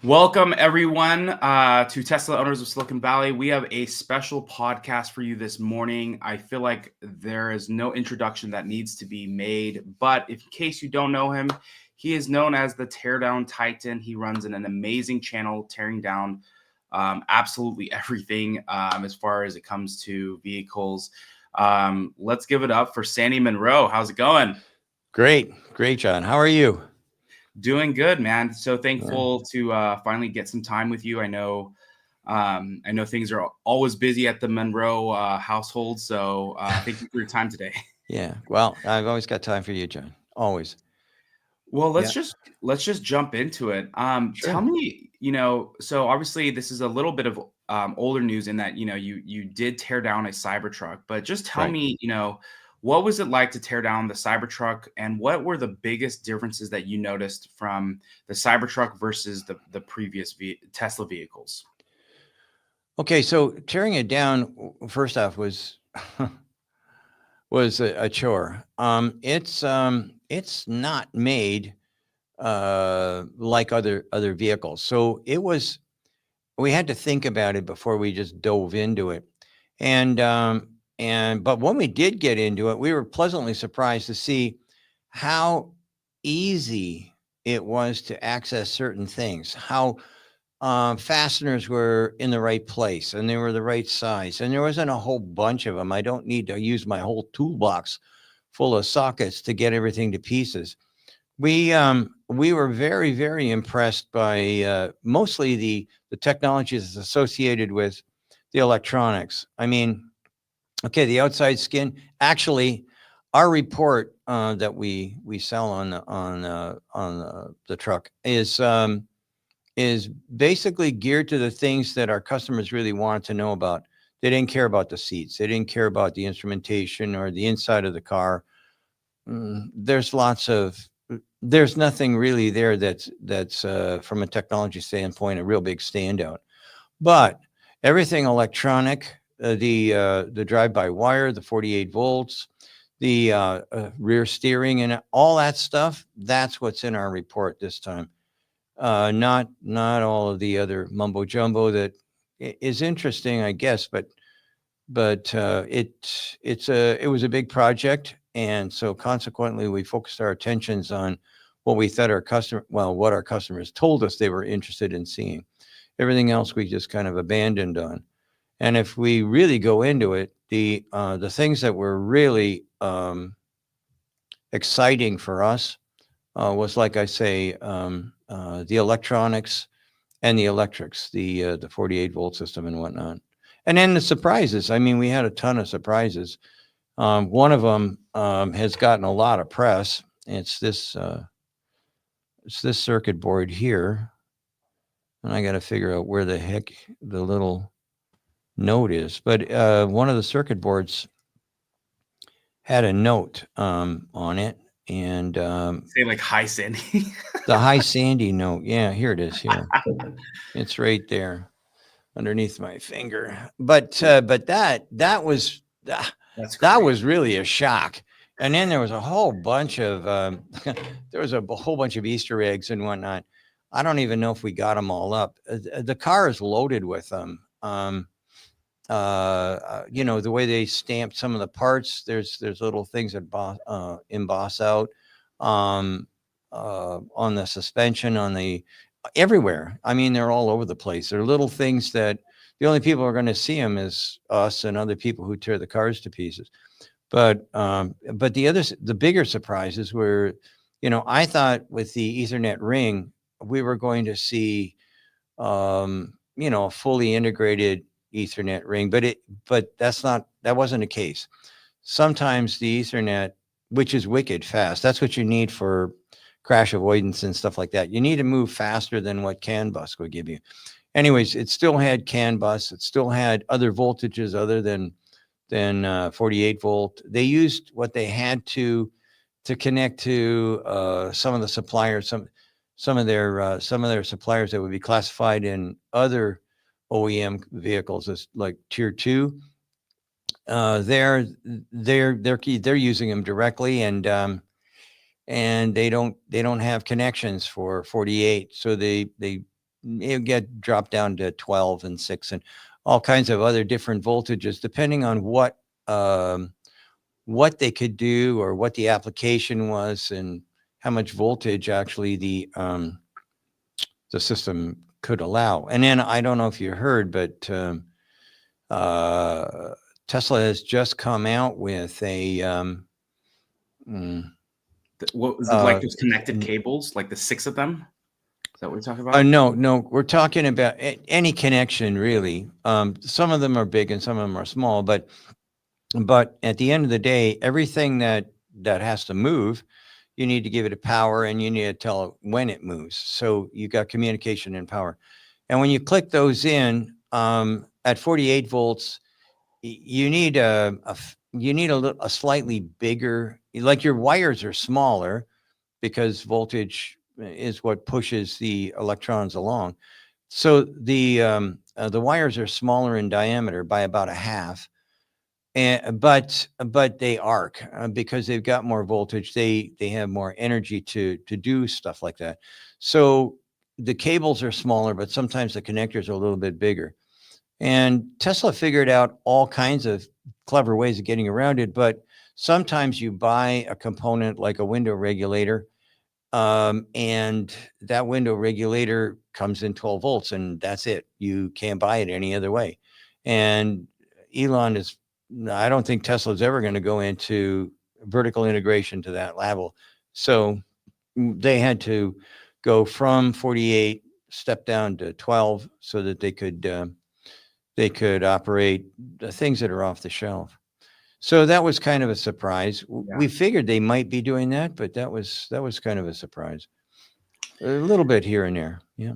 Welcome, everyone, to Tesla Owners of Silicon Valley. We have a special podcast for you this morning. I feel like there is no introduction that needs to be made, but in case you don't know him, he is known as the Teardown Titan. He runs an amazing channel tearing down absolutely everything as far as it comes to vehicles. Let's give it up for Sandy Munro. How's it going? Great, John. How are you? Doing good, man. So thankful to finally get some time with you. I know things are always busy at the Munro household. So thank you for your time today. Yeah. Well, I've always got time for you, John. Always. Well, let's just jump into it. Sure. Tell me, so obviously this is a little bit of older news in that you did tear down a Cybertruck, but just tell me, what was it like to tear down the Cybertruck, and what were the biggest differences that you noticed from the Cybertruck versus the previous Tesla vehicles? Okay, so tearing it down first off was was a chore. It's not made like other vehicles, so we had to think about it before we just dove into it, and but when we did get into it, we were pleasantly surprised to see how easy it was to access certain things, how fasteners were in the right place and they were the right size. And there wasn't a whole bunch of them. I don't need to use my whole toolbox full of sockets to get everything to pieces. We were very, very impressed by mostly the technologies associated with the electronics. I mean, okay, the outside skin. Actually, our report that we sell on the truck is basically geared to the things that our customers really want to know about. They didn't care about the seats. They didn't care about the instrumentation or the inside of the car. There's nothing really there that's from a technology standpoint a real big standout. But everything electronic, the drive-by-wire, the 48 volts, the rear steering, and all that stuff. That's what's in our report this time. Not all of the other mumbo jumbo that is interesting, I guess, but it was a big project, and so consequently we focused our attentions on what we thought what our customers told us they were interested in seeing. Everything else we just kind of abandoned on. And if we really go into it, the things that were really exciting for us was, like I say, the electronics and the electrics, the 48 volt system and whatnot. And then the surprises. I mean, we had a ton of surprises. One of them has gotten a lot of press. It's this circuit board here. And I got to figure out where the heck the little note is. But one of the circuit boards had a note on it. And say like Hi Sandy. The Hi Sandy note. Yeah, here it is. Here. It's right there underneath my finger. But that was really a shock. And then there was a whole bunch of Easter eggs and whatnot. I don't even know if we got them all up. The car is loaded with them. The way they stamped some of the parts, there's little things that emboss out on the suspension, everywhere. I mean, they're all over the place. They're little things that the only people who are going to see them is us and other people who tear the cars to pieces. But the bigger surprises were, I thought with the Ethernet ring, we were going to see, a fully integrated Ethernet ring, but that wasn't the case. Sometimes the Ethernet, which is wicked fast, that's what you need for crash avoidance and stuff like that. You need to move faster than what CAN bus would give you. Anyways, it still had CAN bus. It still had other voltages other than 48 volt. They used what they had to connect to some of the suppliers, some of their suppliers that would be classified in other OEM vehicles as like tier 2. They're using them directly, and they don't have connections for 48, so they it get dropped down to 12 and 6 and all kinds of other different voltages, depending on what they could do or what the application was and how much voltage actually the system could allow. And then I don't know if you heard, but Tesla has just come out with a what was it, like those connected cables, like the 6 of them? Is that what we're talking about? No, we're talking about any connection, really. Some of them are big and some of them are small, but at the end of the day, everything that has to move, you need to give it a power and you need to tell it when it moves. So you got communication and power. And when you click those in at 48 volts, you need a slightly bigger, like your wires are smaller because voltage is what pushes the electrons along. So the wires are smaller in diameter by about a half. But they arc because they've got more voltage. They have more energy to do stuff like that. So the cables are smaller, but sometimes the connectors are a little bit bigger. And Tesla figured out all kinds of clever ways of getting around it. But sometimes you buy a component like a window regulator, and that window regulator comes in 12 volts, and that's it. You can't buy it any other way. And Elon is, I don't think Tesla's ever going to go into vertical integration to that level. So they had to go from 48, step down to 12 so that they could operate the things that are off the shelf. So that was kind of a surprise. Yeah. We figured they might be doing that, but that was kind of a surprise. A little bit here and there. Yeah.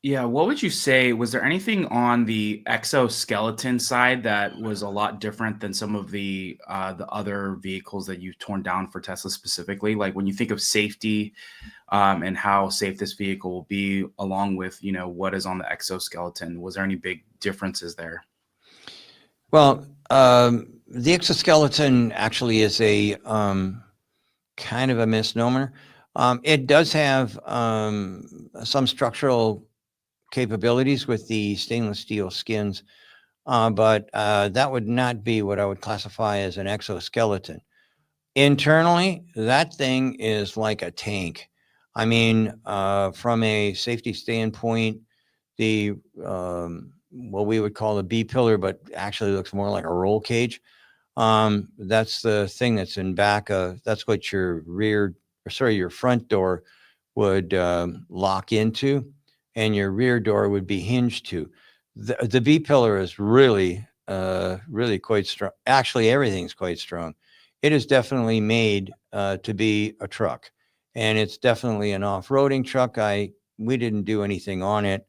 Yeah. What would you say? Was there anything on the exoskeleton side that was a lot different than some of the other vehicles that you've torn down for Tesla specifically? Like when you think of safety and how safe this vehicle will be, along with, what is on the exoskeleton, was there any big differences there? Well, the exoskeleton actually is a kind of a misnomer. It does have some structural capabilities with the stainless steel skins, but that would not be what I would classify as an exoskeleton. Internally, that thing is like a tank. I mean, from a safety standpoint, the what we would call a B pillar, but actually looks more like a roll cage. That's the thing that's in back of, that's what your your front door would lock into, and your rear door would be hinged to. The B pillar is really quite strong. Actually, everything's quite strong. It is definitely made to be a truck, and it's definitely an off-roading truck. We didn't do anything on it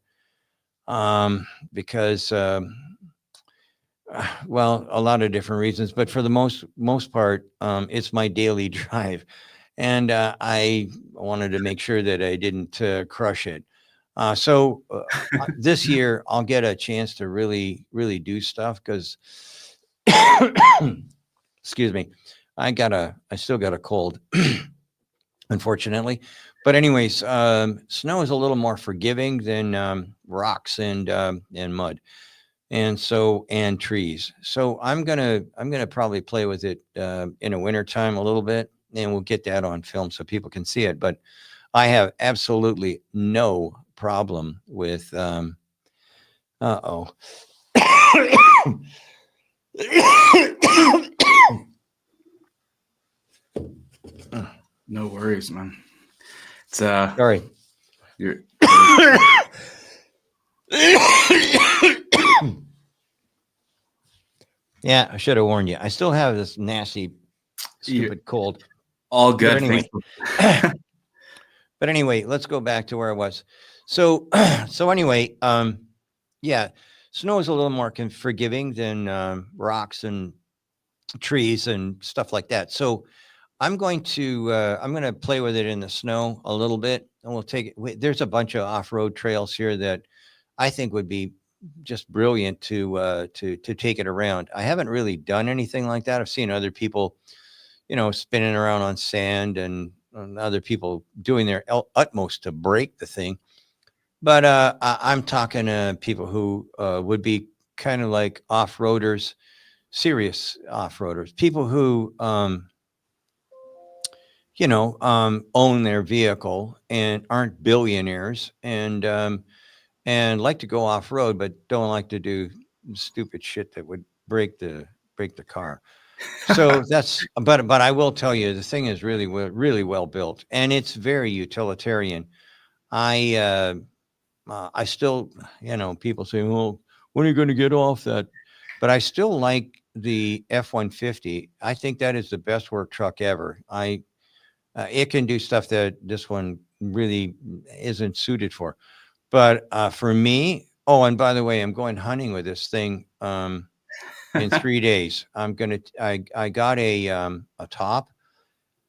because well, a lot of different reasons, but for the most part, it's my daily drive, and I wanted to make sure that I didn't crush it. So this year I'll get a chance to really do stuff because, excuse me, I still got a cold, unfortunately. But anyways, snow is a little more forgiving than rocks and mud, and trees. So I'm gonna probably play with it in the wintertime a little bit, and we'll get that on film so people can see it. But I have absolutely no problem with No worries, man. It's sorry. Yeah, I should have warned you. I still have this nasty, stupid cold. All good. But anyway, let's go back to where I was. So anyway, yeah, snow is a little more forgiving than rocks and trees and stuff like that. So I'm going to play with it in the snow a little bit, and we'll take it. There's a bunch of off-road trails here that I think would be just brilliant to take it around. I haven't really done anything like that. I've seen other people, spinning around on sand, and other people doing their utmost to break the thing. But I'm talking to people who would be kind of like off-roaders, serious off-roaders, people who, own their vehicle and aren't billionaires and like to go off-road, but don't like to do stupid shit that would break the car. So that's, but I will tell you, the thing is really well built, and it's very utilitarian. I I still, people say, well, when are you going to get off that? But I still like the F-150. I think that is the best work truck ever. It can do stuff that this one really isn't suited for. But for me, oh, and by the way, I'm going hunting with this thing in 3 days. I got a top.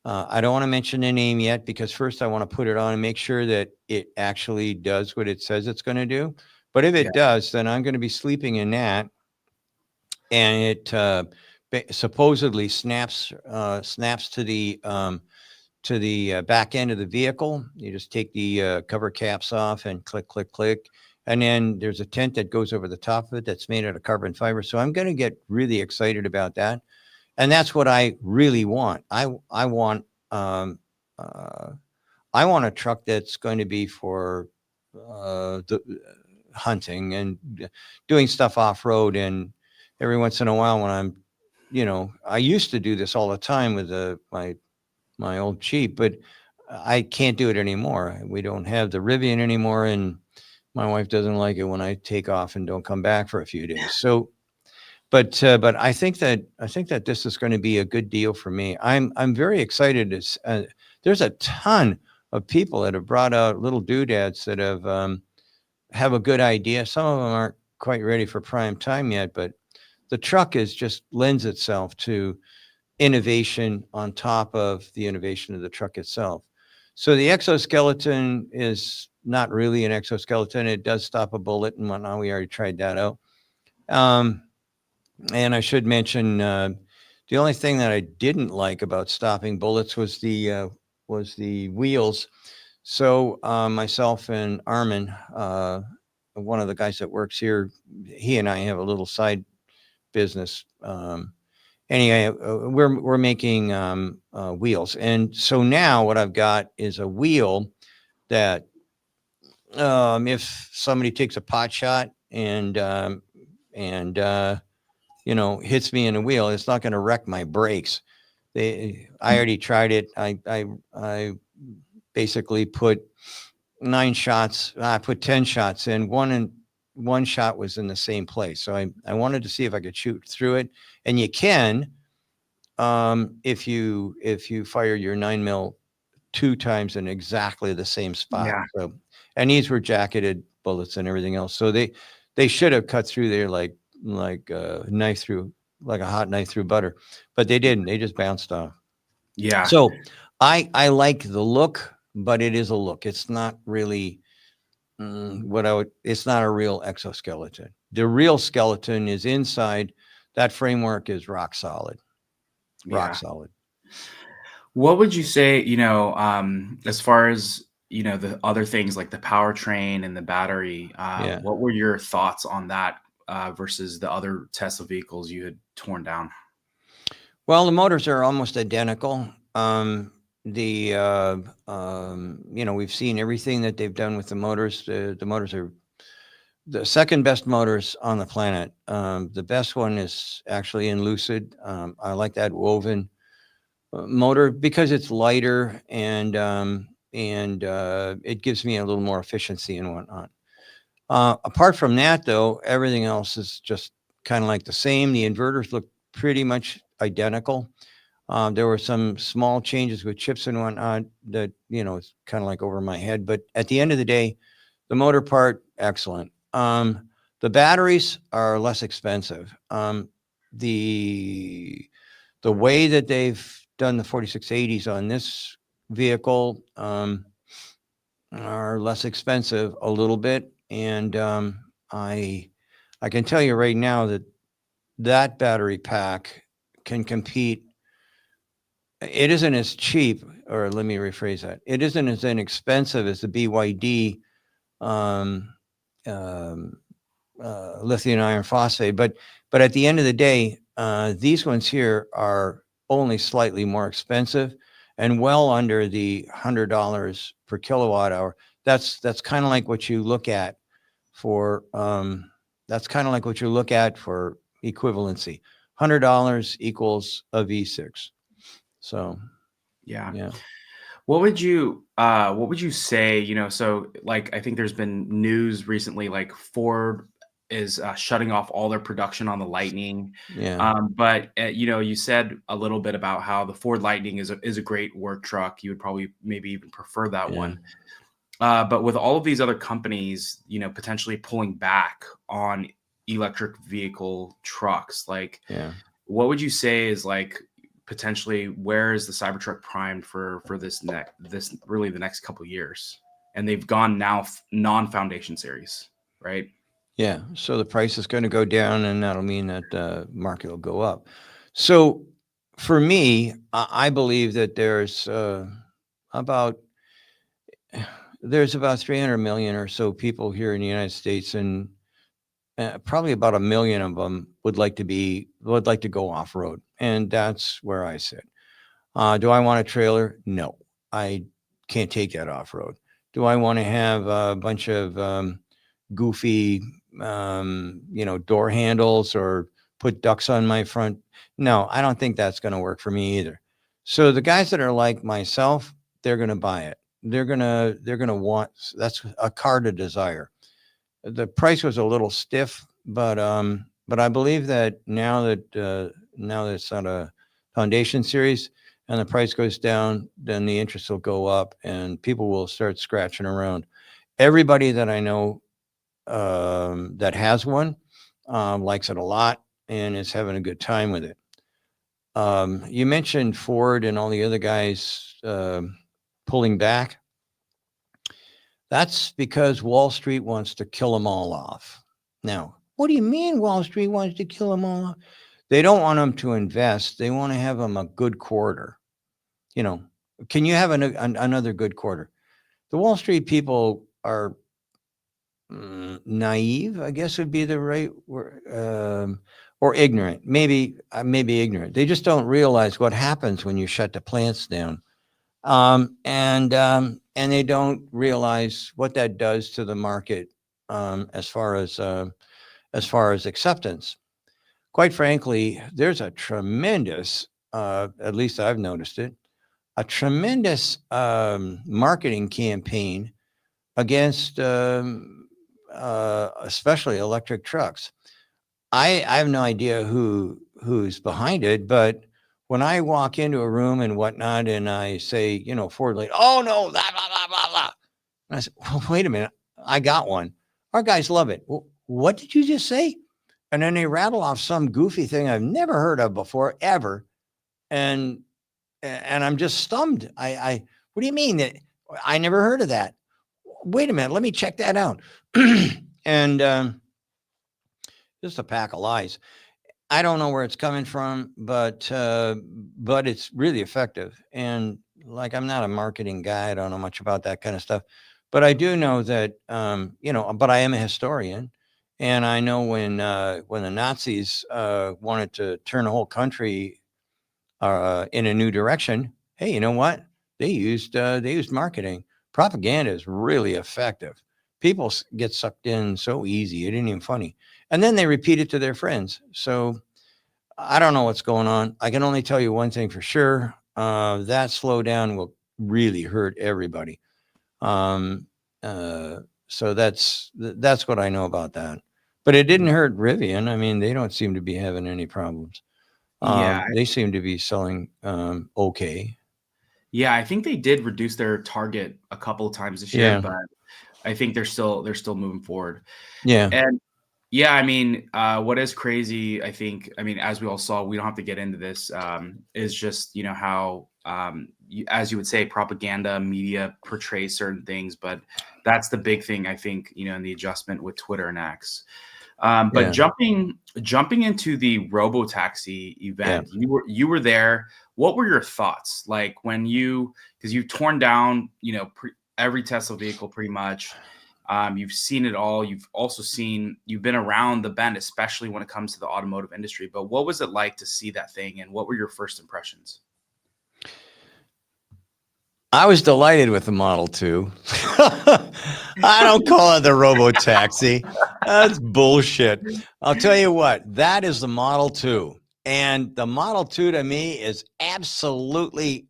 I don't want to mention the name yet because first I want to put it on and make sure that it actually does what it says it's going to do. But if it does, then I'm going to be sleeping in that, and it supposedly snaps to the back end of the vehicle. You just take the cover caps off and click, click, click. And then there's a tent that goes over the top of it that's made out of carbon fiber. So I'm going to get really excited about that. And that's what I really want. I want a truck that's going to be for the hunting and doing stuff off road. And every once in a while, when I used to do this all the time with my old Jeep, but I can't do it anymore. We don't have the Rivian anymore, and my wife doesn't like it when I take off and don't come back for a few days. So. But I think that this is going to be a good deal for me. I'm very excited. There's a ton of people that have brought out little doodads that have a good idea. Some of them aren't quite ready for prime time yet, but the truck just lends itself to innovation on top of the innovation of the truck itself. So the exoskeleton is not really an exoskeleton. It does stop a bullet and whatnot. We already tried that out. And I should mention the only thing that I didn't like about stopping bullets was the wheels. So myself and Armin, one of the guys that works here, he and I have a little side business. Anyway, we're making wheels, and so now what I've got is a wheel that if somebody takes a pot shot and hits me in the wheel, it's not going to wreck my brakes. I already tried it. I basically put 9 shots. I put 10 shots in. One shot was in the same place. So I wanted to see if I could shoot through it. And you can, if you fire your 9mm 2 times in exactly the same spot. Yeah. So, and these were jacketed bullets and everything else. So they should have cut through there like a knife through, like a hot knife through butter, but they didn't. They just bounced off. Yeah. So I like the look, but it is a look. It's not really it's not a real exoskeleton. The real skeleton is inside. That framework is rock solid. Rock solid. What would you say, as far as, the other things like the powertrain and the battery, what were your thoughts on that versus the other Tesla vehicles you had torn down? Well, the motors are almost identical. We've seen everything that they've done with the motors. The motors are the second best motors on the planet. The best one is actually in Lucid. I like that woven motor because it's lighter and it gives me a little more efficiency and whatnot. Apart from that, though, everything else is just kind of like the same. The inverters look pretty much identical. There were some small changes with chips and whatnot that, it's kind of like over my head. But at the end of the day, the motor part, excellent. The batteries are less expensive. The way that they've done the 4680s on this vehicle are less expensive a little bit. And I can tell you right now that battery pack can compete. It isn't as cheap, or let me rephrase that. It isn't as inexpensive as the BYD um, lithium iron phosphate. But at the end of the day, these ones here are only slightly more expensive and well under the $100 per kilowatt hour. That's kind of like what you look at for equivalency. $100 equals a V6. So Yeah. What would you say, so like I think there's been news recently like Ford is shutting off all their production on the Lightning. yeah, But you said a little bit about how the Ford Lightning is a great work truck. You would probably maybe even prefer that yeah. one. But with all of these other companies, potentially pulling back on electric vehicle trucks, like Yeah. what would you say is like potentially where is the Cybertruck primed for this really the next couple of years? And they've gone now non-foundation series, right? Yeah. So the price is going to go down, and that'll mean that the market will go up. So for me, I believe that about there's about 300 million or so people here in the United States, and probably about 1 million of them would like to go off road, and that's where I sit. Do I want a trailer? No, I can't take that off road. Do I want to have a bunch of goofy, door handles or put ducks on my front? No, I don't think that's going to work for me either. So the guys that are like myself, they're going to buy it. They're going to want, that's a car to desire. The price was a little stiff, but I believe that now that it's on a foundation series and the price goes down, then the interest will go up and people will start scratching around. Everybody that I know that has one likes it a lot and is having a good time with it. You mentioned Ford and all the other guys pulling back. That's because Wall Street wants to kill them all off. Now, what do you mean Wall Street wants to kill them all off? They don't want them to invest. They want to have them a good quarter. Can you have another good quarter? The Wall Street people are naive, I guess would be the right word, or ignorant. Maybe ignorant. They just don't realize what happens when you shut the plants down. And they don't realize what that does to the market as far as acceptance. Quite frankly, there's a tremendous, at least I've noticed it, a tremendous marketing campaign against especially electric trucks. I have no idea who's behind it, but when I walk into a room and whatnot, and I say, Ford, like, oh no, blah, blah, blah, blah, blah. And I said, well, wait a minute, I got one. Our guys love it. Well, what did you just say? And then they rattle off some goofy thing I've never heard of before, ever. And I'm just stunned. What do you mean that I never heard of that? Wait a minute, let me check that out. And just a pack of lies. I don't know where it's coming from, but it's really effective. And like, I'm not a marketing guy. I don't know much about that kind of stuff, but I do know that, but I am a historian. And I know when the Nazis wanted to turn the whole country in a new direction, hey, you know what? They used marketing. Propaganda is really effective. People get sucked in so easy. It ain't even funny. And then they repeat it to their friends. So I don't know what's going on. I can only tell you one thing for sure. That slowdown will really hurt everybody. So that's what I know about that. But it didn't hurt Rivian. I mean, they don't seem to be having any problems. They seem to be selling okay. Yeah, I think they did reduce their target a couple of times this year, but I think they're still moving forward. Yeah. And yeah, I mean, what is crazy, I think, as we all saw, we don't have to get into this, is just, how, as you would say, propaganda media portrays certain things, but that's the big thing, I think, in the adjustment with Twitter and X. But jumping into the Robotaxi event, you were there. What were your thoughts? Like because you've torn down, every Tesla vehicle pretty much. You've seen it all. You've been around the bend, especially when it comes to the automotive industry. But what was it like to see that thing, and what were your first impressions? I was delighted with the Model 2. I don't call it the Robotaxi. That's bullshit. I'll tell you what, that is the Model 2. And the Model 2 to me is absolutely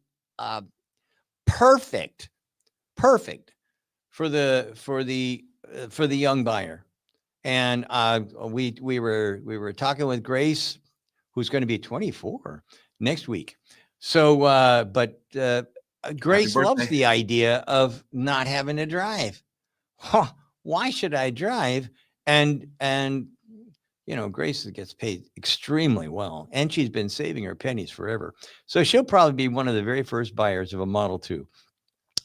perfect for the young buyer. And we were talking with Grace, who's going to be 24 next week. So, Grace loves the idea of not having to drive. Huh, why should I drive? And Grace gets paid extremely well, and she's been saving her pennies forever. So she'll probably be one of the very first buyers of a Model 2.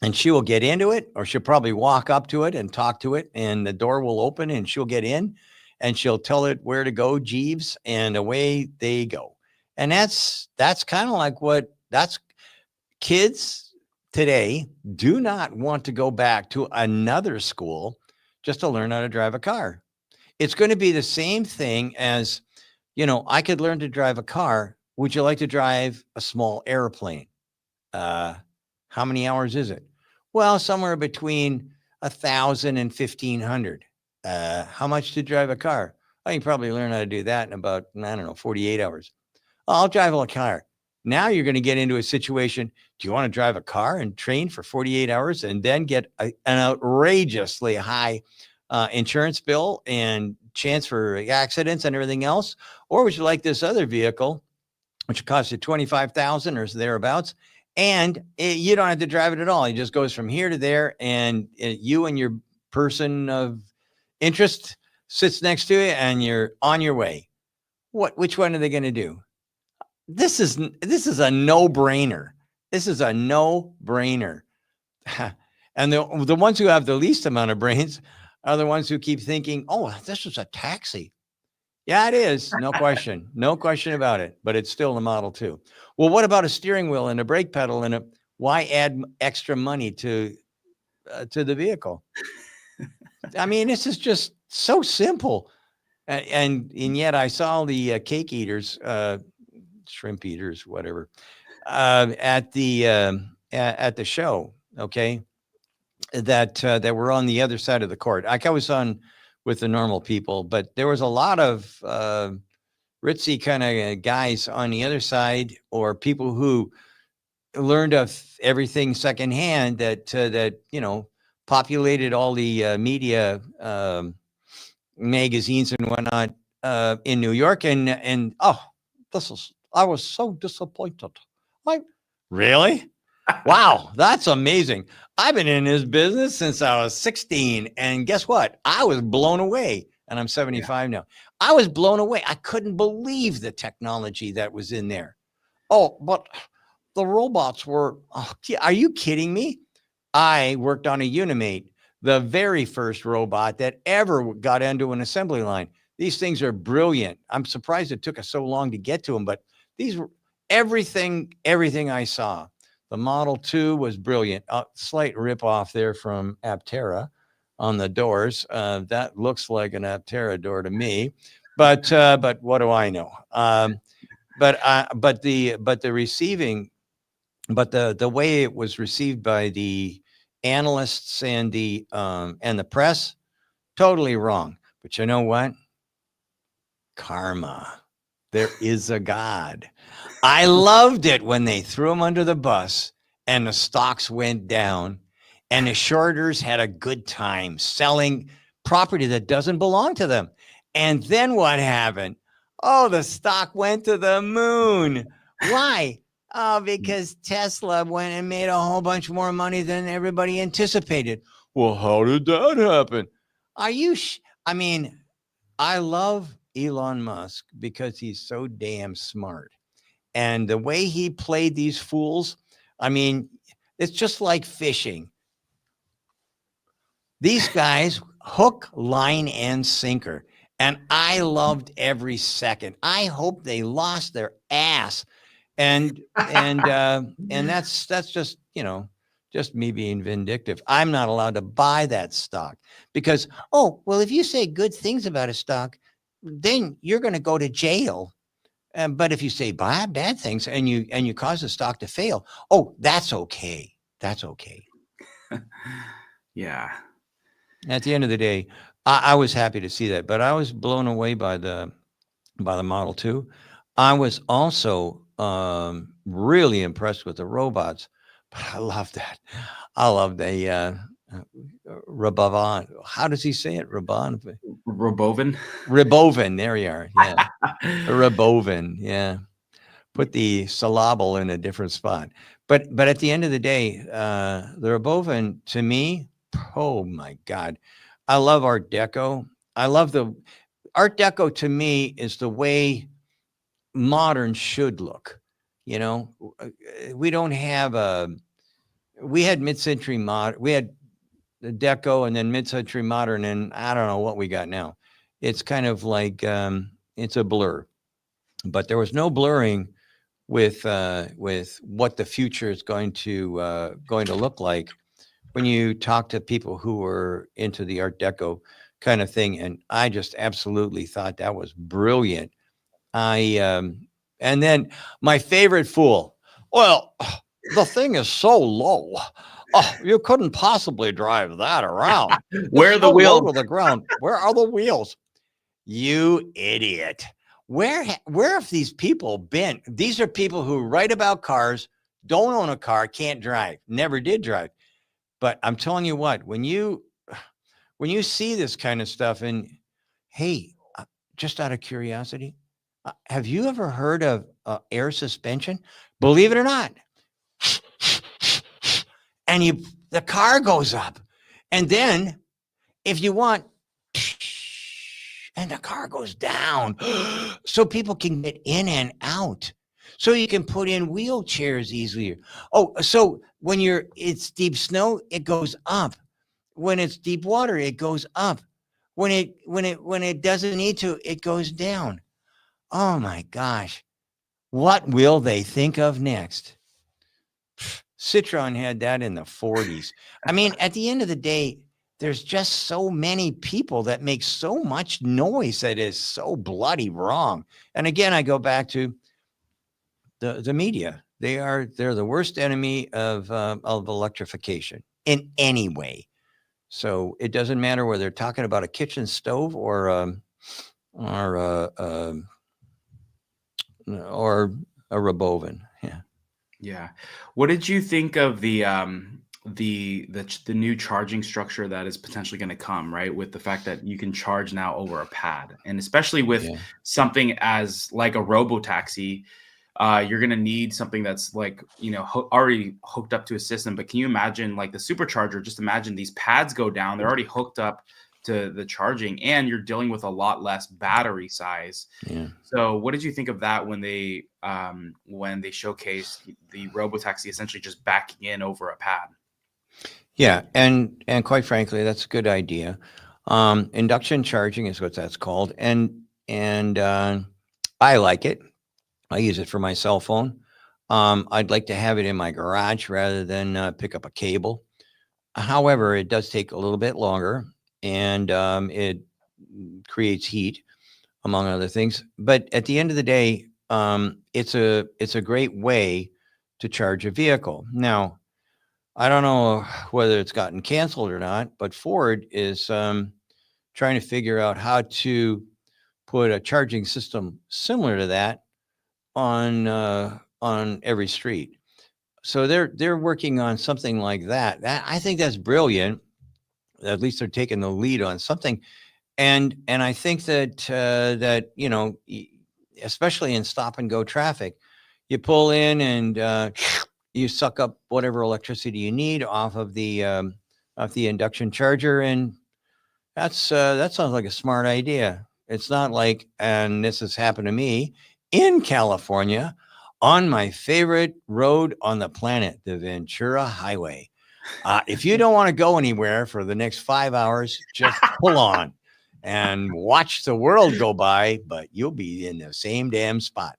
And she will get into it, or she'll probably walk up to it and talk to it, and the door will open and she'll get in and she'll tell it where to go, Jeeves, and away they go. And that's kind of like kids today do not want to go back to another school just to learn how to drive a car. It's going to be the same thing as, I could learn to drive a car. Would you like to drive a small airplane? How many hours is it? Well, somewhere between 1,000 and 1,500. How much to drive a car? I can probably learn how to do that in about, 48 hours. I'll drive a car. Now you're going to get into a situation. Do you want to drive a car and train for 48 hours and then get an outrageously high insurance bill and chance for accidents and everything else? Or would you like this other vehicle, which costs you $25,000 or thereabouts, and you don't have to drive it at all? It just goes from here to there, and you and your person of interest sits next to you, and you're on your way. Which one are they going to do? This is a no-brainer. This is a no-brainer. And the ones who have the least amount of brains are the ones who keep thinking, oh, this is a taxi. Yeah, it is. No question. No question about it. But it's still the Model 2. Well, what about a steering wheel and a brake pedal and why add extra money to the vehicle? I mean, this is just so simple. And yet I saw the cake eaters, shrimp eaters, whatever, at the show. Okay. That were on the other side of the court. I was on with the normal people, but there was a lot of ritzy kind of guys on the other side, or people who learned of everything secondhand that populated all the media magazines and whatnot in New York, and I was so disappointed. Really? Wow, that's amazing. I've been in this business since I was 16, and guess what? I was blown away, and I'm 75 now. I was blown away. I couldn't believe the technology that was in there. Oh, but the robots were, are you kidding me? I worked on a Unimate, the very first robot that ever got into an assembly line. These things are brilliant. I'm surprised it took us so long to get to them, but these were everything I saw. The Model 2 was brilliant. Slight rip off there from Aptera on the doors. That looks like an Aptera door to me, but what do I know? But the way it was received by the analysts and the press, totally wrong. But you know what? Karma. There is a God. I loved it when they threw him under the bus and the stocks went down and the shorters had a good time selling property that doesn't belong to them. And then what happened? Oh, the stock went to the moon. Why? Oh, because Tesla went and made a whole bunch more money than everybody anticipated. Well, how did that happen? Are you? I mean, I love Elon Musk because he's so damn smart. And the way he played these fools, I mean, it's just like fishing. These guys hook, line, and sinker. And I loved every second. I hope they lost their ass. And that's just, just me being vindictive. I'm not allowed to buy that stock because, oh, well, if you say good things about a stock, then you're going to go to jail. But if you say bad things and you cause the stock to fail, oh, that's okay. That's okay. Yeah. At the end of the day, I was happy to see that, but I was blown away by the Model 2. I was also really impressed with the robots, but I love that. I love the Rabovon. How does he say it? Rabon? Roboven. Rabovin. There you are. Yeah. Rabovin. Yeah. Put the syllable in a different spot. But at the end of the day, the Rabovin, to me, oh my God, I love Art Deco. I love the Art Deco. To me, is the way modern should look. You know, we don't have we had mid-century we had the Deco and then mid-century modern, and I don't know what we got now. It's kind of like it's a blur, but there was no blurring with what the future is going to look like when you talk to people who were into the Art Deco kind of thing. And I just absolutely thought that was brilliant. And then my favorite fool. Well, the thing is so low. Oh, you couldn't possibly drive that around. Where are the so wheels? low to the ground. Where are the wheels? You idiot. Where have these people been? These are people who write about cars, don't own a car, can't drive, never did drive. But I'm telling you what, when you see this kind of stuff, and hey, just out of curiosity, have you ever heard of air suspension? Believe it or not, and the car goes up, and then if you want, and the car goes down, so people can get in and out. So you can put in wheelchairs easier. Oh, so when it's deep snow, it goes up. When it's deep water, it goes up. When it doesn't need to, it goes down. Oh my gosh. What will they think of next? Citroen had that in the 40s. I mean, at the end of the day, there's just so many people that make so much noise that is so bloody wrong. And again, I go back to the media. They're the worst enemy of electrification in any way. So it doesn't matter whether they're talking about a kitchen stove or a Robovin. Yeah. Yeah. What did you think of the new charging structure that is potentially going to come, right? With the fact that you can charge now over a pad, and especially with something as like a Robotaxi, you're going to need something that's like, already hooked up to a system. But can you imagine like the supercharger? Just imagine these pads go down. They're already hooked up to the charging, and you're dealing with a lot less battery size. Yeah. So what did you think of that when they showcased the Robotaxi essentially just backing in over a pad? Yeah, and quite frankly, that's a good idea. Induction charging is what that's called, and I like it. I use it for my cell phone. I'd like to have it in my garage rather than pick up a cable. However, it does take a little bit longer, and it creates heat, among other things. But at the end of the day, it's a great way to charge a vehicle. Now, I don't know whether it's gotten canceled or not, but Ford is trying to figure out how to put a charging system similar to that on every street. So they're working on something like that. I think that's brilliant. At least they're taking the lead on something, and I think that especially in stop and go traffic, you pull in and you suck up whatever electricity you need off of the induction charger, and that sounds like a smart idea. It's not like, and this has happened to me in California on my favorite road on the planet, the Ventura Highway. If you don't want to go anywhere for the next 5 hours, just pull on and watch the world go by, but you'll be in the same damn spot.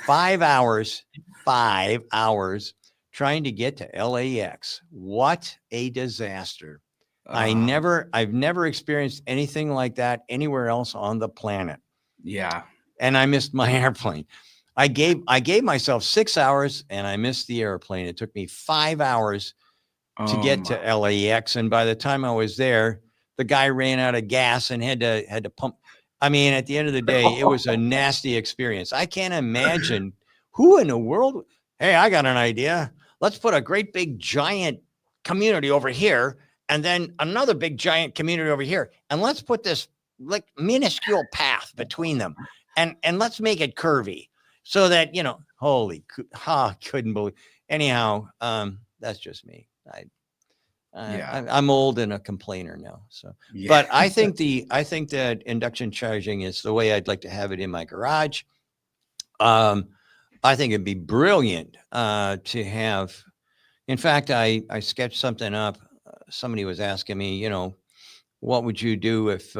5 hours trying to get to LAX. What a disaster. Uh, I've never experienced anything like that anywhere else on the planet. yeah. And I missed my airplane. I gave myself 6 hours and I missed the airplane. It took me 5 hours to Oh get my. to LAX. And by the time I was there, the guy ran out of gas and had to pump. I mean, at the end of the day, it was a nasty experience. I can't imagine who in the world. Hey, I got an idea. Let's put a great big giant community over here and then another big giant community over here. And let's put this like minuscule path between them and let's make it curvy so that, couldn't believe. Anyhow, that's just me. Yeah. I'm old and a complainer now. So, Yeah. but I think that induction charging is the way I'd like to have it in my garage. I think it'd be brilliant to have. In fact, I sketched something up. Somebody was asking me, what would you do if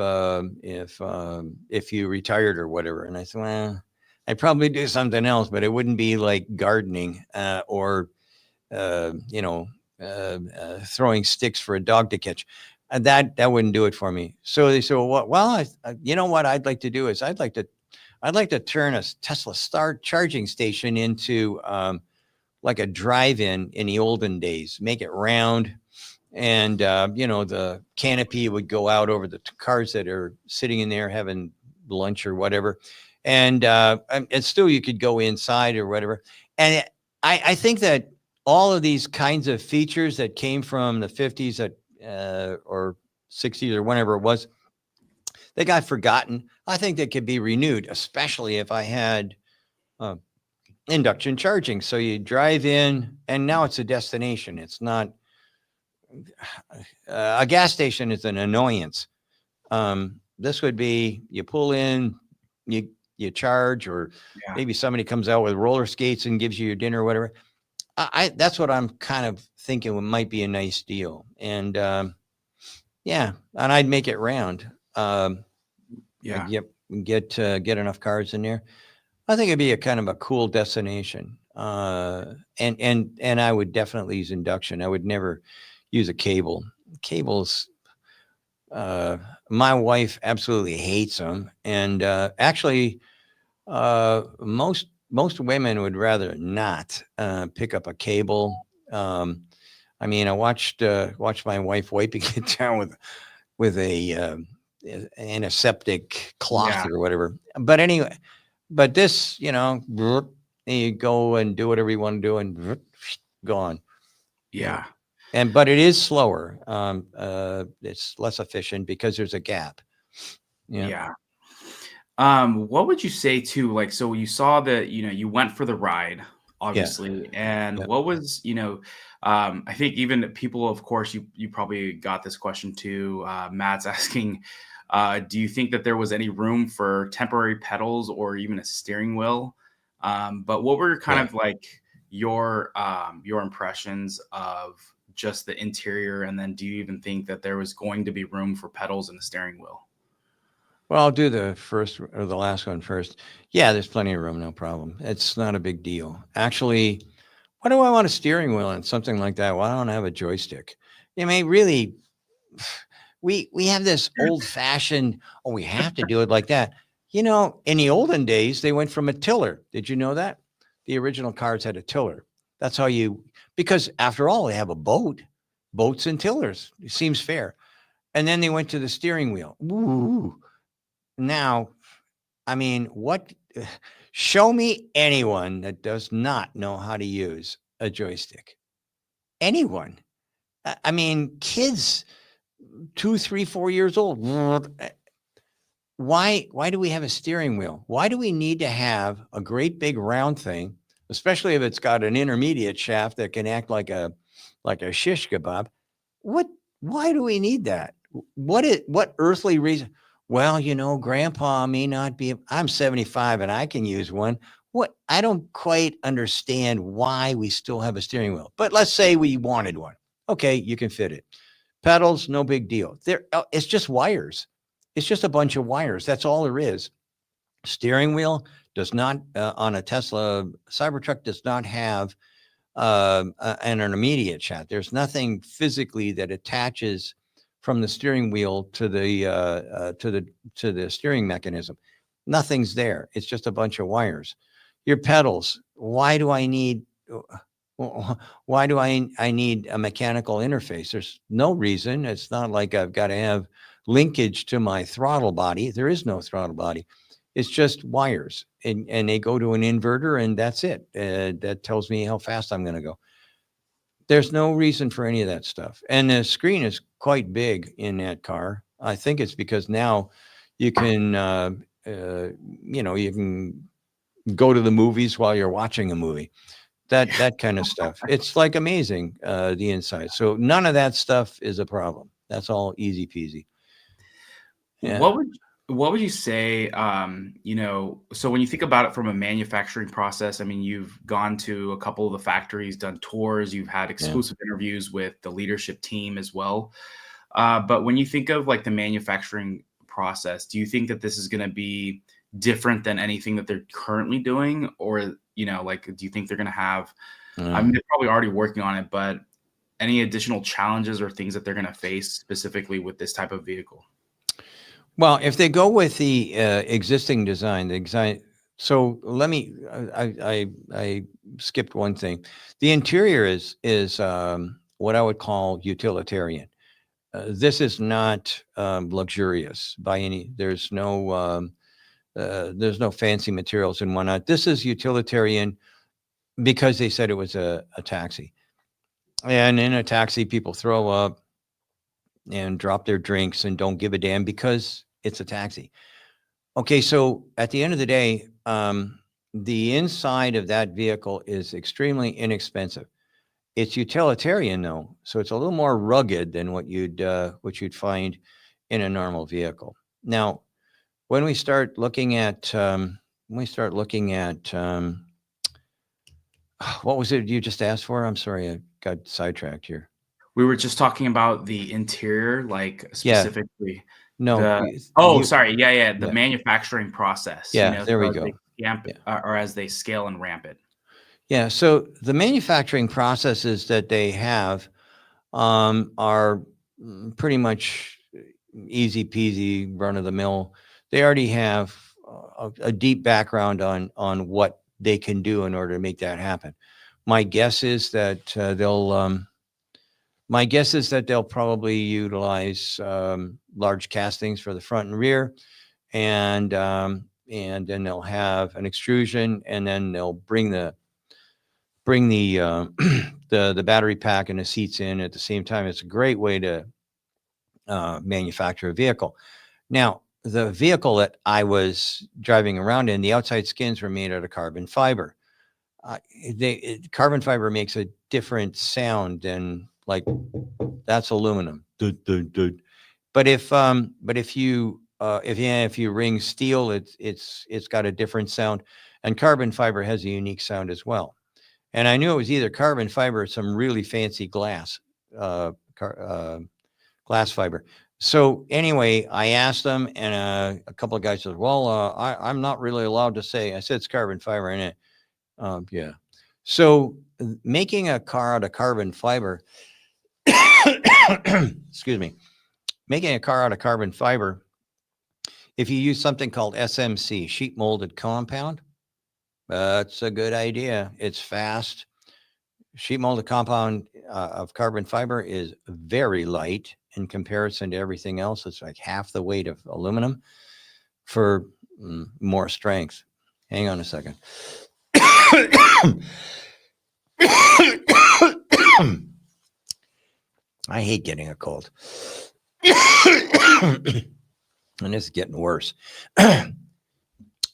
you retired or whatever? And I said, well, I'd probably do something else, but it wouldn't be like gardening or throwing sticks for a dog to catch. That wouldn't do it for me. So they said, well, what I'd like to do is I'd like to turn a Tesla Start charging station into like a drive-in in the olden days, make it round. And, the canopy would go out over the cars that are sitting in there having lunch or whatever. And still you could go inside or whatever. And I think that all of these kinds of features that came from the 50s or 60s or whenever it was, they got forgotten. I think they could be renewed, especially if I had induction charging. So you drive in and now it's a destination. It's not a gas station is an annoyance. This would be you pull in, you charge, or maybe somebody comes out with roller skates and gives you your dinner or whatever. That's what I'm kind of thinking might be a nice deal. And and I'd make it round. Get enough cars in there. I think it'd be a kind of a cool destination. And I would definitely use induction. I would never use a cable. Cables, my wife absolutely hates them. And actually, most women would rather not pick up a cable. I mean, I watched my wife wiping it down with a antiseptic cloth or whatever. But anyway, this, you go and do whatever you want to do and gone. Yeah. But it is slower. It's less efficient because there's a gap. Yeah. What would you say too? Like, so you saw that, you went for the ride, obviously. And what was, I think even people, of course, you probably got this question too. Matt's asking, do you think that there was any room for temporary pedals or even a steering wheel? But what were kind of like your impressions of just the interior? And then do you even think that there was going to be room for pedals in the steering wheel? Well, I'll do the first or the last one first. Yeah, there's plenty of room, no problem. It's not a big deal. Actually, why do I want a steering wheel and something like that? Why don't I have a joystick? I mean, really, we have this old-fashioned, we have to do it like that. In the olden days, they went from a tiller. Did you know that? The original cars had a tiller. That's how because after all, they have a boat. Boats and tillers. It seems fair. And then they went to the steering wheel. Ooh. Now, I mean, show me anyone that does not know how to use a joystick. Anyone. I mean, kids 2, 3, 4 years old. Why do we have a steering wheel? Why do we need to have a great big round thing, especially if it's got an intermediate shaft that can act like a shish kebab? Why do we need that? What earthly reason? Well, grandpa may not be, I'm 75 and I can use one. I don't quite understand why we still have a steering wheel, but let's say we wanted one. Okay, you can fit it. Pedals, no big deal. It's just wires. It's just a bunch of wires. That's all there is. Steering wheel does not, on a Tesla Cybertruck, does not have and an immediate shot. There's nothing physically that attaches from the steering wheel to the steering mechanism. Nothing's there. It's just a bunch of wires. Your pedals. Why do I need a mechanical interface? There's no reason. It's not like I've got to have linkage to my throttle body. There is no throttle body. It's just wires, and they go to an inverter, and that's it. That tells me how fast I'm going to go. There's no reason for any of that stuff. And the screen is quite big in that car. I think it's because now you can, you can go to the movies while you're watching a movie. That kind of stuff. It's like amazing, the inside. So none of that stuff is a problem. That's all easy peasy. Yeah. What would you say, so when you think about it from a manufacturing process, I mean, you've gone to a couple of the factories, done tours, you've had exclusive interviews with the leadership team as well. But when you think of like the manufacturing process, do you think that this is going to be different than anything that they're currently doing? Or, like, do you think they're going to have, I mean, they're probably already working on it, but any additional challenges or things that they're going to face specifically with this type of vehicle? Well, if they go with the existing design, so let me, I skipped one thing. The interior is what I would call utilitarian. This is not luxurious by any, there's no fancy materials and whatnot. This is utilitarian because they said it was a taxi. And in a taxi, people throw up and drop their drinks and don't give a damn because it's a taxi. Okay, so at the end of the day, the inside of that vehicle is extremely inexpensive. It's utilitarian though, so it's a little more rugged than what you'd find in a normal vehicle. Now, when we start looking at what was it you just asked for? I'm sorry, I got sidetracked here. We were just talking about the interior, like specifically. Yeah. No. The manufacturing process. Yeah, there we go. Or as they scale and ramp it. Yeah. So the manufacturing processes that they have are pretty much easy peasy, run of the mill. They already have a deep background on what they can do in order to make that happen. My guess is that they'll probably utilize large castings for the front and rear, and then they'll have an extrusion, and then they'll bring the the battery pack and the seats in at the same time. It's a great way to manufacture a vehicle. Now, the vehicle that I was driving around in, the outside skins were made out of carbon fiber. Carbon fiber makes a different sound than, like, that's aluminum. But if you ring steel, it's got a different sound, and carbon fiber has a unique sound as well. And I knew it was either carbon fiber or some really fancy glass fiber. So anyway, I asked them, and a couple of guys said, "Well, I'm not really allowed to say." I said, "It's carbon fiber in it." Yeah. So making a car out of carbon fiber, excuse me, making a car out of carbon fiber, if you use something called SMC, sheet molded compound, that's a good idea. It's fast. Sheet molded compound of carbon fiber is very light in comparison to everything else. It's like half the weight of aluminum for more strength. Hang on a second. I hate getting a cold. And this is getting worse.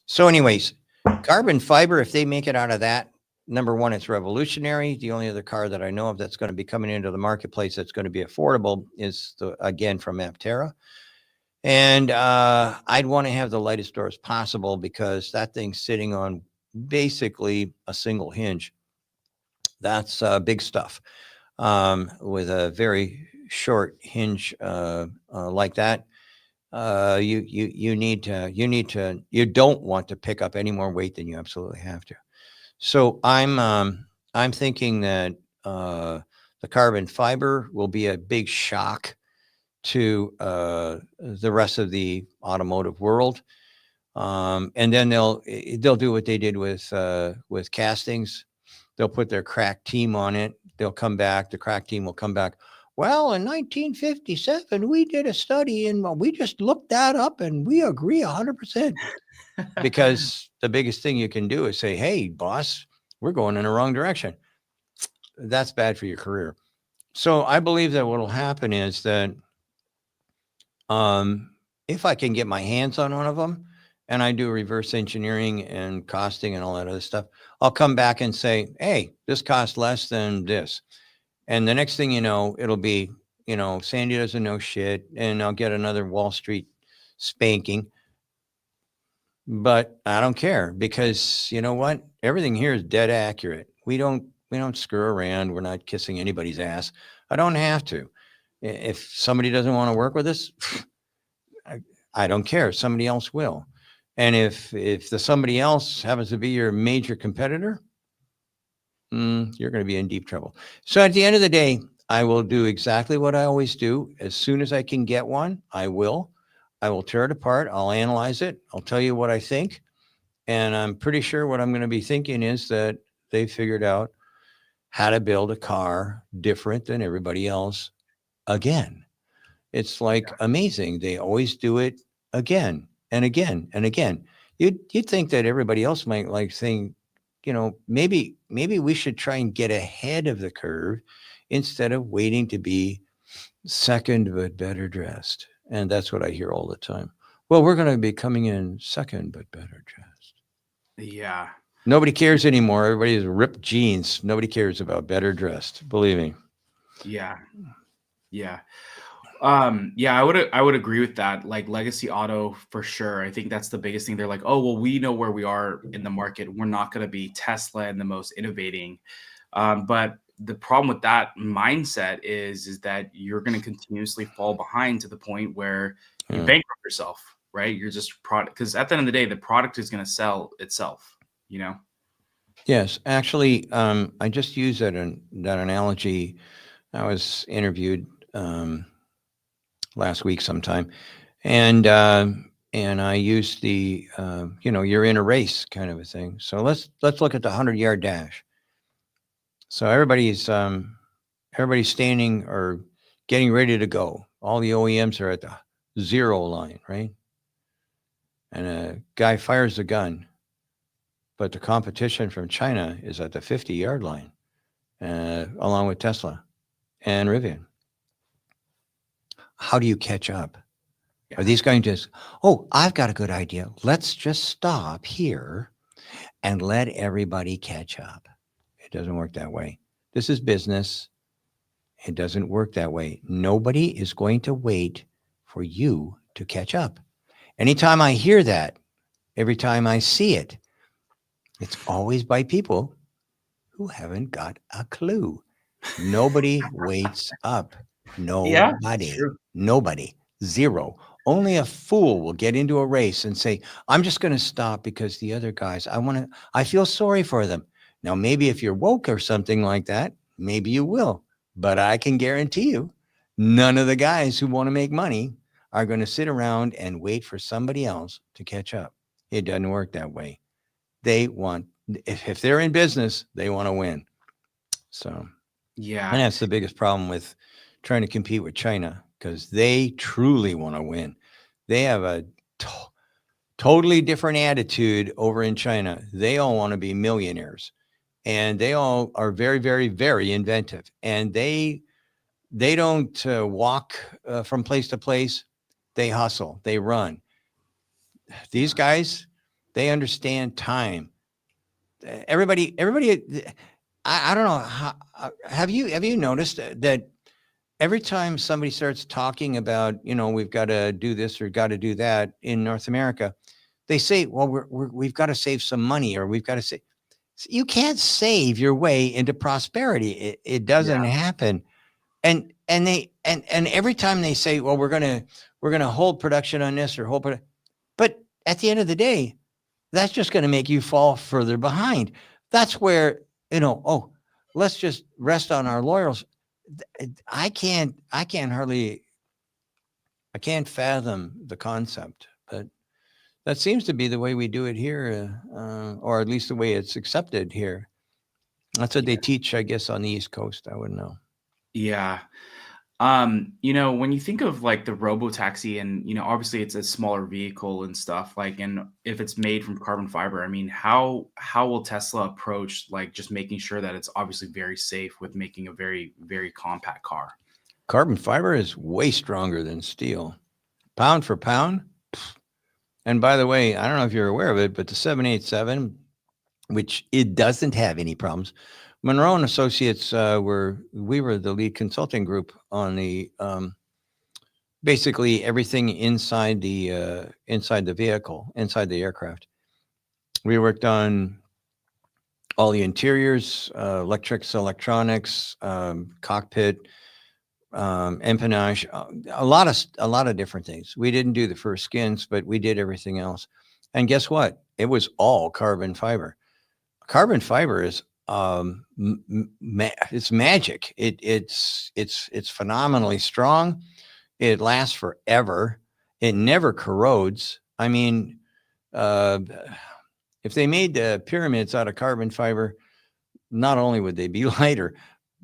So anyways, carbon fiber, if they make it out of that, number one, it's revolutionary. The only other car that I know of that's going to be coming into the marketplace that's going to be affordable is, again, from Aptera. And I'd want to have the lightest doors possible, because that thing's sitting on basically a single hinge. That's big stuff. With a very short hinge like that, you don't want to pick up any more weight than you absolutely have to. So I'm I'm thinking that the carbon fiber will be a big shock to the rest of the automotive world. And then they'll do what they did with castings. They'll put their crack team on it. They'll come back. The crack team will come back. Well, in 1957, we did a study and we just looked that up and we agree 100%. Because the biggest thing you can do is say, hey, boss, we're going in the wrong direction. That's bad for your career. So I believe that what will happen is that if I can get my hands on one of them and I do reverse engineering and costing and all that other stuff, I'll come back and say, hey, this costs less than this. And the next thing you know, it'll be, Sandy doesn't know shit, and I'll get another Wall Street spanking. But I don't care, because you know what? Everything here is dead accurate. We don't screw around. We're not kissing anybody's ass. I don't have to. If somebody doesn't want to work with us, I don't care. Somebody else will. And if the somebody else happens to be your major competitor, you're going to be in deep trouble. So at the end of the day, I will do exactly what I always do. As soon as I can get one, I will tear it apart. I'll analyze it. I'll tell you what I think. And I'm pretty sure what I'm going to be thinking is that they figured out how to build a car different than everybody else again. It's like amazing. They always do it again and again and again. You'd think that everybody else might like saying, maybe we should try and get ahead of the curve instead of waiting to be second but better dressed. And that's what I hear all the time. Well, we're going to be coming in second but better dressed. Yeah. Nobody cares anymore. Everybody's ripped jeans. Nobody cares about better dressed. Believe me. Yeah. Yeah. I would agree with that. Like legacy auto for sure. I think that's the biggest thing. They're like, oh, well, we know where we are in the market. We're not going to be Tesla and the most innovating. But the problem with that mindset is that you're going to continuously fall behind to the point where you bankrupt yourself, right? You're just product, because at the end of the day, the product is going to sell itself, Yes, actually, I just used that analogy. I was interviewed last week sometime, and I used the you're in a race kind of a thing. So let's look at the 100-yard dash. So everybody's standing or getting ready to go. All the OEMs are at the 0 line, right? And a guy fires a gun, but the competition from China is at the 50-yard line, along with Tesla and Rivian. How do you catch up? Yeah. Are these going to just, I've got a good idea. Let's just stop here and let everybody catch up. It doesn't work that way. This is business. It doesn't work that way. Nobody is going to wait for you to catch up. Anytime I hear that, every time I see it, it's always by people who haven't got a clue. Nobody waits up. Nobody. Nobody. 0. Only a fool will get into a race and say, I'm just going to stop because the other guys, I feel sorry for them. Now, maybe if you're woke or something like that, maybe you will. But I can guarantee you, none of the guys who want to make money are going to sit around and wait for somebody else to catch up. It doesn't work that way. They want, if they're in business, they want to win. So, yeah. And that's the biggest problem with trying to compete with China, because they truly want to win. They have a totally different attitude over in China. They all want to be millionaires, and they all are very, very, very inventive. And they don't walk from place to place. They hustle. They run. These guys, they understand time. Everybody. I don't know. Have you noticed that every time somebody starts talking about, we've got to do this or got to do that in North America, they say, well, we've got to save some money, or we've got to save. You can't save your way into prosperity. It doesn't happen. And every time they say, well, we're gonna hold production on this or hold production, but at the end of the day, that's just going to make you fall further behind. That's where, let's just rest on our laurels. I can't fathom the concept, but that seems to be the way we do it here, or at least the way it's accepted here. That's what they teach, I guess, on the East Coast. I wouldn't know. Yeah. When you think of like the Robotaxi and, obviously it's a smaller vehicle and stuff, like, and if it's made from carbon fiber, I mean, how will Tesla approach like just making sure that it's obviously very safe with making a very, very compact car? Carbon fiber is way stronger than steel, pound for pound. And by the way, I don't know if you're aware of it, but the 787, which it doesn't have any problems. Munro and Associates we were the lead consulting group on the basically everything inside the vehicle, inside the aircraft. We worked on all the interiors, electronics, cockpit, empennage, a lot of different things. We didn't do the first skins, but we did everything else. And guess what? It was all carbon fiber. Carbon fiber is it's magic. It's phenomenally strong. It lasts forever. It never corrodes. I mean, if they made the pyramids out of carbon fiber, not only would they be lighter,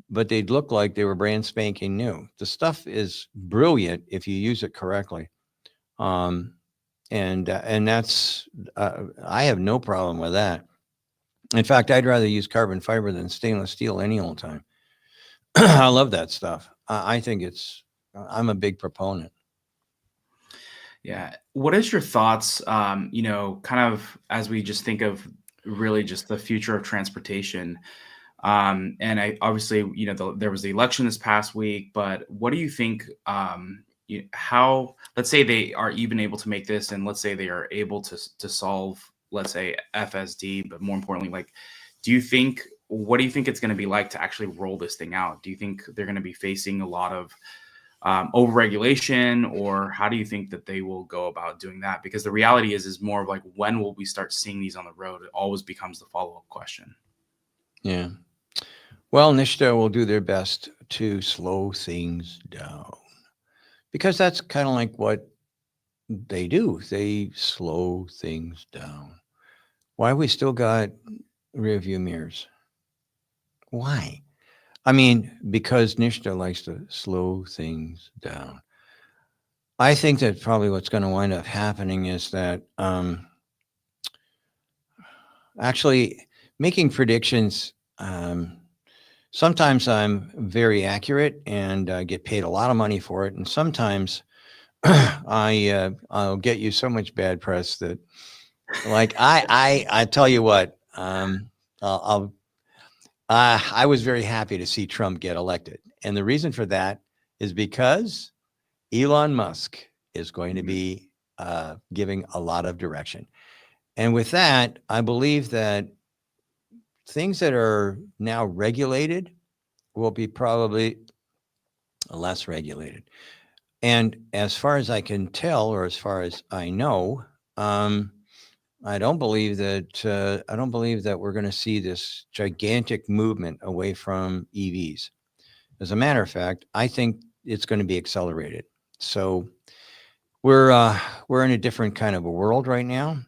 but they'd look like they were brand spanking new. The stuff is brilliant if you use it correctly. And that's, I have no problem with that. In fact, I'd rather use carbon fiber than stainless steel any old time. I love that stuff. I think I'm a big proponent. Yeah. What is your thoughts, kind of as we just think of really just the future of transportation? And I obviously, there was the election this past week, but what do you think, how, let's say they are even able to make this, and let's say they are able to solve, let's say FSD, but more importantly, like, what do you think it's going to be like to actually roll this thing out? Do you think they're going to be facing a lot of overregulation, or how do you think that they will go about doing that? Because the reality is more of like, when will we start seeing these on the road? It always becomes the follow-up question. Yeah. Well, NHTSA will do their best to slow things down, because that's kind of like what they do. They slow things down. Why we still got rear view mirrors? Why? I mean, because NHTSA likes to slow things down. I think that probably what's going to wind up happening is that actually making predictions, sometimes I'm very accurate and get paid a lot of money for it. And sometimes I'll get you so much bad press that, like, I tell you what, I was very happy to see Trump get elected. And the reason for that is because Elon Musk is going to be giving a lot of direction. And with that, I believe that things that are now regulated will be probably less regulated. And as far as I can tell, or as far as I know, I don't believe that we're going to see this gigantic movement away from EVs. As a matter of fact, I think it's going to be accelerated. So we're in a different kind of a world right now.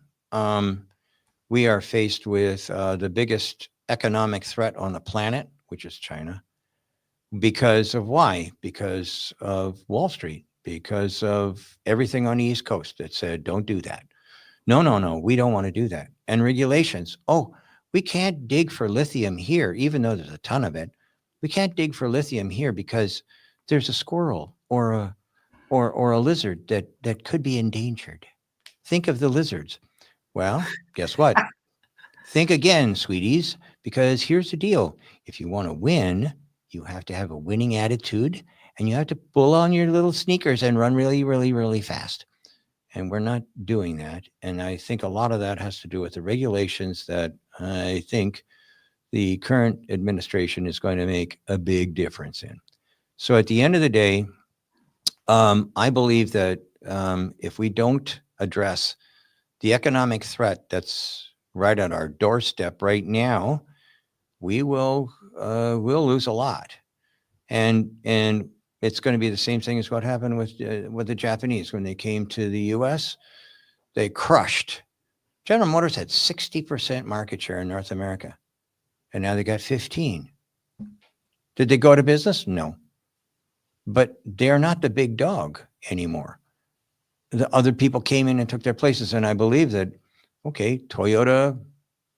We are faced with the biggest economic threat on the planet, which is China. Because of why? Because of Wall Street, because of everything on the East Coast that said, don't do that. No, we don't want to do that. And regulations. Oh, we can't dig for lithium here, even though there's a ton of it. We can't dig for lithium here because there's a squirrel or a lizard that could be endangered. Think of the lizards. Well, guess what? Think again, sweeties, because here's the deal. If you want to win, you have to have a winning attitude, and you have to pull on your little sneakers and run really, really, really fast. And we're not doing that. And I think a lot of that has to do with the regulations that I think the current administration is going to make a big difference in. So at the end of the day, I believe that if we don't address the economic threat that's right on our doorstep right now, we'll lose a lot. And it's going to be the same thing as what happened with the Japanese when they came to the U.S. They crushed. General Motors had 60% market share in North America, and now they got 15. Did they go out of business? No. But they're not the big dog anymore. The other people came in and took their places, and I believe that, okay, Toyota,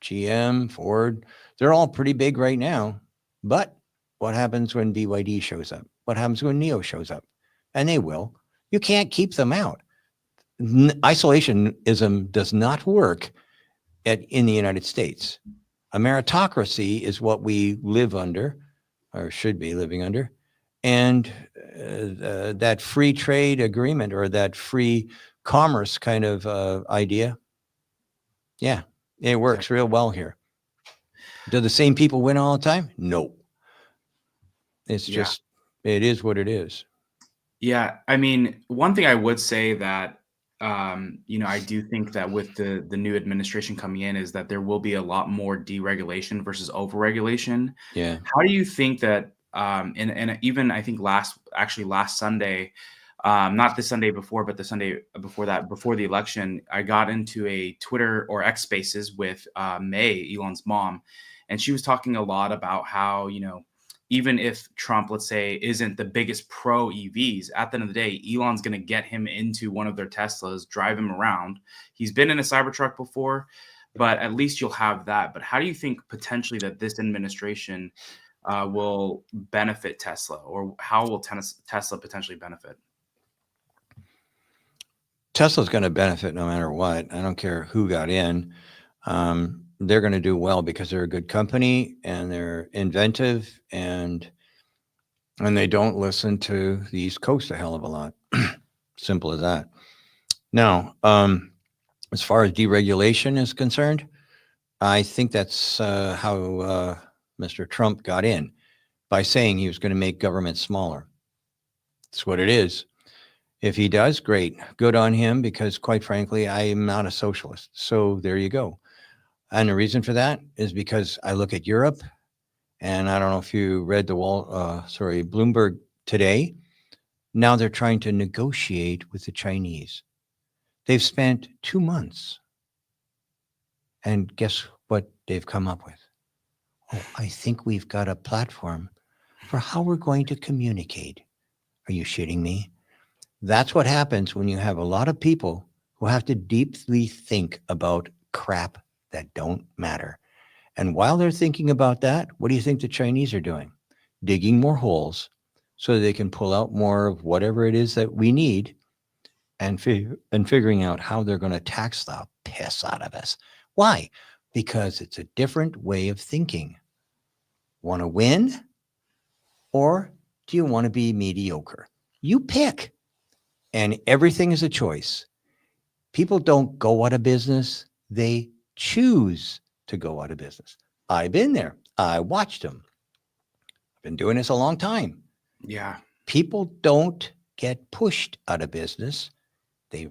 GM, Ford, they're all pretty big right now. But what happens when BYD shows up? What happens when NIO shows up? And they will. You can't keep them out. Isolationism does not work in the United States. A meritocracy is what we live under, or should be living under. And that free trade agreement or that free commerce kind of idea, yeah, it works real well here. Do the same people win all the time? No. It's just, it is what it is. Yeah. I mean, one thing I would say that, I do think that with the new administration coming in is that there will be a lot more deregulation versus overregulation. Yeah. How do you think that, and even I think last Sunday, not the Sunday before, but the Sunday before that, before the election, I got into a Twitter or X Spaces with May, Elon's mom, and she was talking a lot about how, even if Trump, let's say, isn't the biggest pro EVs, at the end of the day, Elon's going to get him into one of their Teslas, drive him around. He's been in a Cybertruck before, but at least you'll have that. But how do you think potentially that this administration will benefit Tesla, or how will Tesla potentially benefit? Tesla's going to benefit no matter what. I don't care who got in. They're going to do well because they're a good company and they're inventive and they don't listen to the East Coast a hell of a lot. Simple as that. Now, as far as deregulation is concerned, I think that's how Mr. Trump got in, by saying he was going to make government smaller. That's what it is. If he does, great. Good on him, because quite frankly, I am not a socialist. So there you go. And the reason for that is because I look at Europe, and I don't know if you read Bloomberg today. Now they're trying to negotiate with the Chinese. They've spent 2 months. And guess what they've come up with? Oh, I think we've got a platform for how we're going to communicate. Are you shitting me? That's what happens when you have a lot of people who have to deeply think about crap that don't matter. And while they're thinking about that, what do you think the Chinese are doing? Digging more holes so they can pull out more of whatever it is that we need, and figuring out how they're going to tax the piss out of us. Why? Because it's a different way of thinking. Want to win? Or do you want to be mediocre? You pick. And everything is a choice. People don't go out of business. They choose to go out of business. I've been there. I watched them. I've been doing this a long time. Yeah. People don't get pushed out of business. They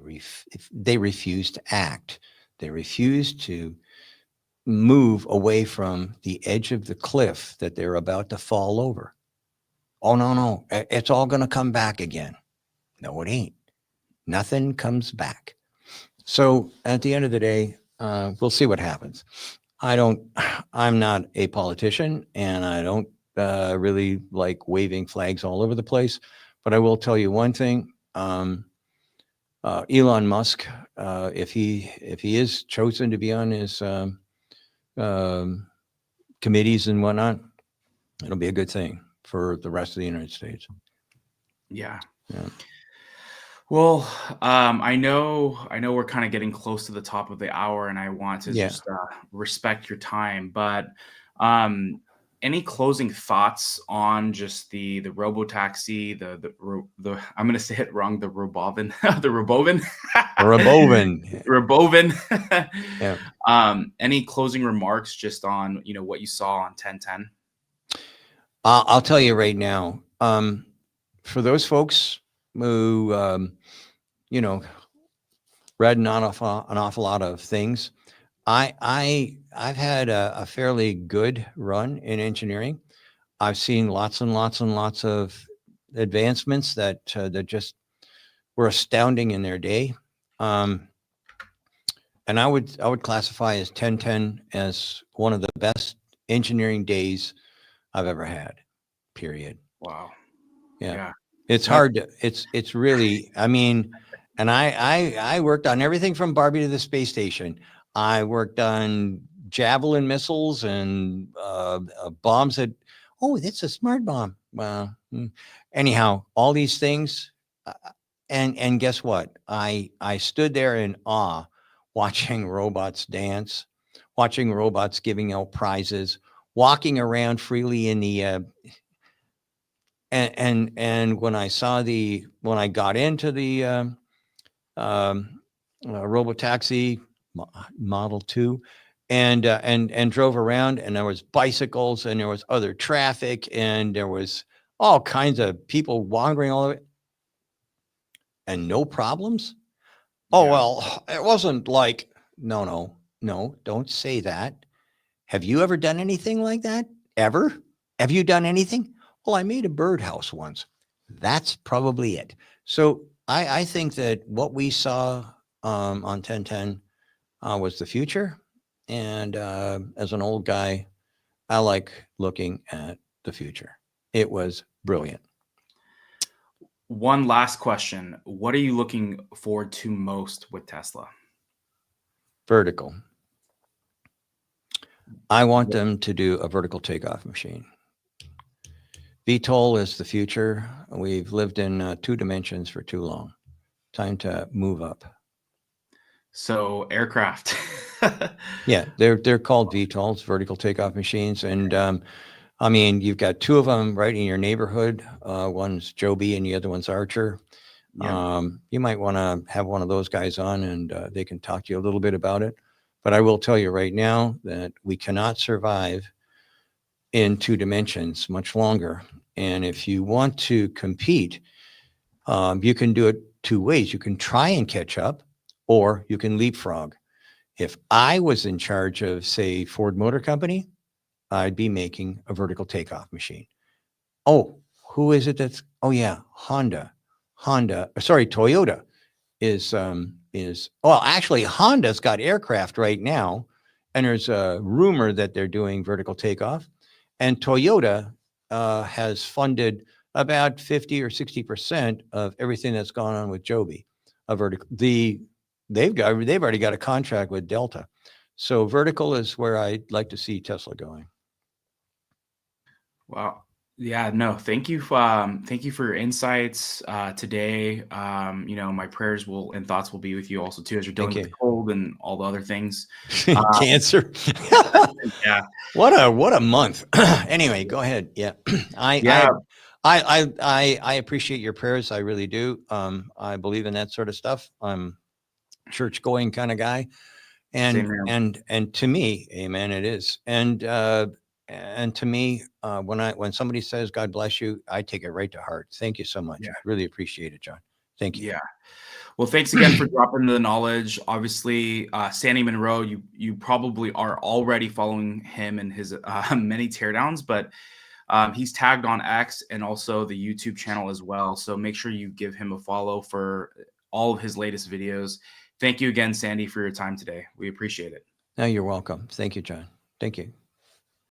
refuse to act. They refuse to move away from the edge of the cliff that they're about to fall over. Oh, no. It's all going to come back again. No, it ain't. Nothing comes back. So at the end of the day, we'll see what happens. I'm not a politician, and I don't really like waving flags all over the place. But I will tell you one thing. Elon Musk, if he is chosen to be on his committees and whatnot, it'll be a good thing for the rest of the United States. Yeah. Yeah. Well, I know we're kind of getting close to the top of the hour, and I want to just respect your time. But any closing thoughts on just the Robotaxi, the I'm going to say it wrong, the Robovin, the Robovin, Robovin. Yeah. Any closing remarks just on what you saw on 1010? I'll tell you right now. For those folks who read an awful lot of things, I've had a fairly good run in engineering. I've seen lots and lots and lots of advancements that just were astounding in their day. And I would classify as 1010 as one of the best engineering days I've ever had. Period. Wow. Yeah. Yeah. It's hard to, it's really, I mean, and I worked on everything from Barbie to the space station. I worked on Javelin missiles and bombs that, oh, that's a smart bomb. Well, anyhow, all these things. And guess what? I stood there in awe watching robots dance, watching robots giving out prizes, walking around freely in the and when I got into the Robotaxi Model 2 and drove around, and there was bicycles and there was other traffic and there was all kinds of people wandering all over it and no problems. Oh, Yeah. well, it wasn't like, no, don't say that. Have you ever done anything like that? Ever? Have you done anything? Well, I made a birdhouse once. That's probably it. So I think that what we saw on 1010 was the future. And as an old guy, I like looking at the future. It was brilliant. One last question. What are you looking forward to most with Tesla? Vertical. I want them to do a vertical takeoff machine. VTOL is the future. We've lived in 2 dimensions for too long. Time to move up. So aircraft. Yeah, they're called VTOLs, vertical takeoff machines, and I mean, you've got 2 of them right in your neighborhood. One's Joby and the other one's Archer. Yeah. You might want to have one of those guys on, and they can talk to you a little bit about it. But I will tell you right now that we cannot survive in 2 dimensions much longer. And if you want to compete, you can do it 2 ways. You can try and catch up, or you can leapfrog. If I was in charge of, say, Ford Motor Company, I'd be making a vertical takeoff machine. Oh, who is it that's, oh yeah, Toyota is, well, actually Honda's got aircraft right now. And there's a rumor that they're doing vertical takeoff, and Toyota has funded about 50 or 60% of everything that's gone on with Joby. They've already got a contract with Delta. So vertical is where I'd like to see Tesla going. Wow. Yeah, no, thank you. Thank you for your insights today. My prayers and thoughts will be with you also too, as you're dealing with the cold and all the other things. Cancer. Yeah. What a month. Anyway, go ahead. Yeah. I appreciate your prayers. I really do. I believe in that sort of stuff. I'm a church going kind of guy. And to me, amen, it is. And to me, when somebody says God bless you, I take it right to heart. Thank you so much. Yeah. Really appreciate it, John. Thank you. Yeah. Well, thanks again for dropping the knowledge. Obviously, Sandy Munro, you probably are already following him and his many teardowns, but he's tagged on X and also the YouTube channel as well. So make sure you give him a follow for all of his latest videos. Thank you again, Sandy, for your time today. We appreciate it. No, you're welcome. Thank you, John. Thank you.